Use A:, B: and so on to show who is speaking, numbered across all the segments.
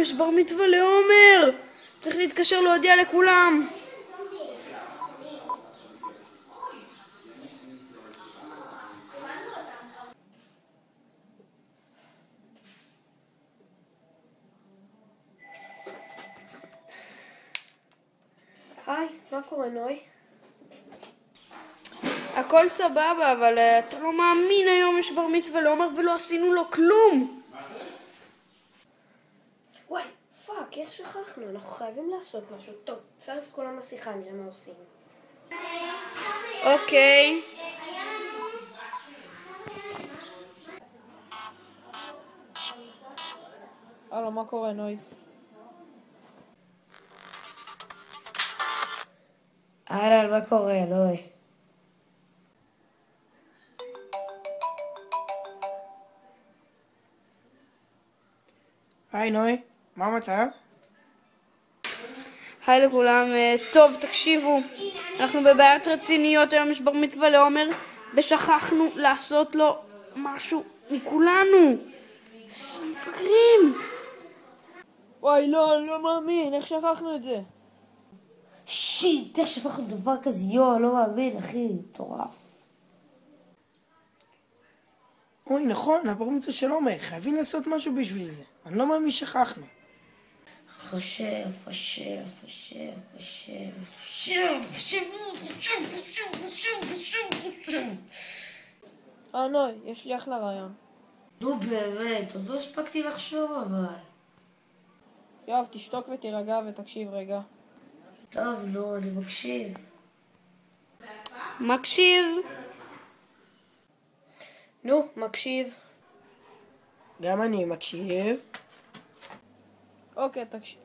A: יש בר מצווה לעומר! צריך להתקשר להודיע לכולם.
B: היי, מה קורה נוי?
A: הכל סבבה, אבל אתה לא מאמין, היום יש בר מצווה לעומר ולא עשינו לו כלום.
B: וואי, פאק, איך שכחנו? אנחנו חייבים לעשות משהו. טוב, צרף את כולם לשיחה, נראה מה עושים.
A: אוקיי.
C: הלו, מה קורה נוי?
B: אהלן, מה קורה נוי?
C: היי נוי, מה המצב?
A: היי לכולם, טוב תקשיבו, אנחנו בבעיות רציניות, היום יש בר מצווה לעומר ושכחנו לעשות לו משהו מכולנו. מפגרים.
C: וואי לא, אני לא מאמין, איך שכחנו את זה?
B: שיט, איך שכחנו דבר כזה, לא מאמין אחי, מטורף.
D: אוי נכון, הבר מצווה של עומר, חייבים לעשות משהו בשביל זה. אני לא מאמין שכחנו.
B: חושב.
C: נוי, יש לי אחלה רעיון.
B: נו באמת, עוד לא הספקתי לחשוב אבל.
C: יואב, תשתוק ותירגע ותקשיב רגע.
B: טוב, נו, אני מקשיב.
A: מקשיב.
B: נו, מקשיב.
D: גם אני מקשיב.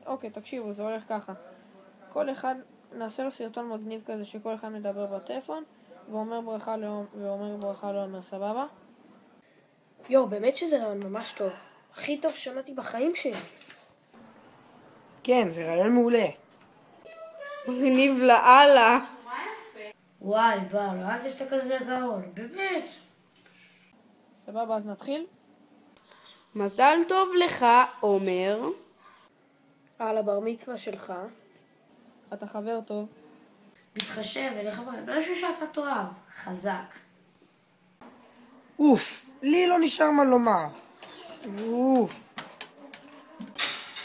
C: אוקיי, תקשיבו, זה הולך ככה. כל אחד, נעשה לו סרטון מגניב כזה שכל אחד מדבר בטלפון ואומר ברכה לעומר, סבבה?
B: באמת שזה רעיון ממש טוב. הכי טוב שמעתי בחיים שלי.
D: כן, זה רעיון מעולה.
A: מגניב לאללה.
B: וואי, לא אהבתי שאתה כזה גאון, באמת.
C: סבבה, אז נתחיל?
A: מזל טוב לך, עומר.
B: על הבר מצווה שלך.
C: אתה חבר טוב.
B: מתחשב אליך משהו שאתה תאהב. חזק.
D: אוף, לי לא נשאר מה לומר. אוף.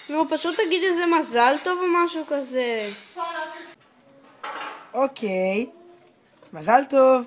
A: נו, פשוט תגיד איזה מזל טוב או משהו כזה.
D: אוקיי, מזל טוב.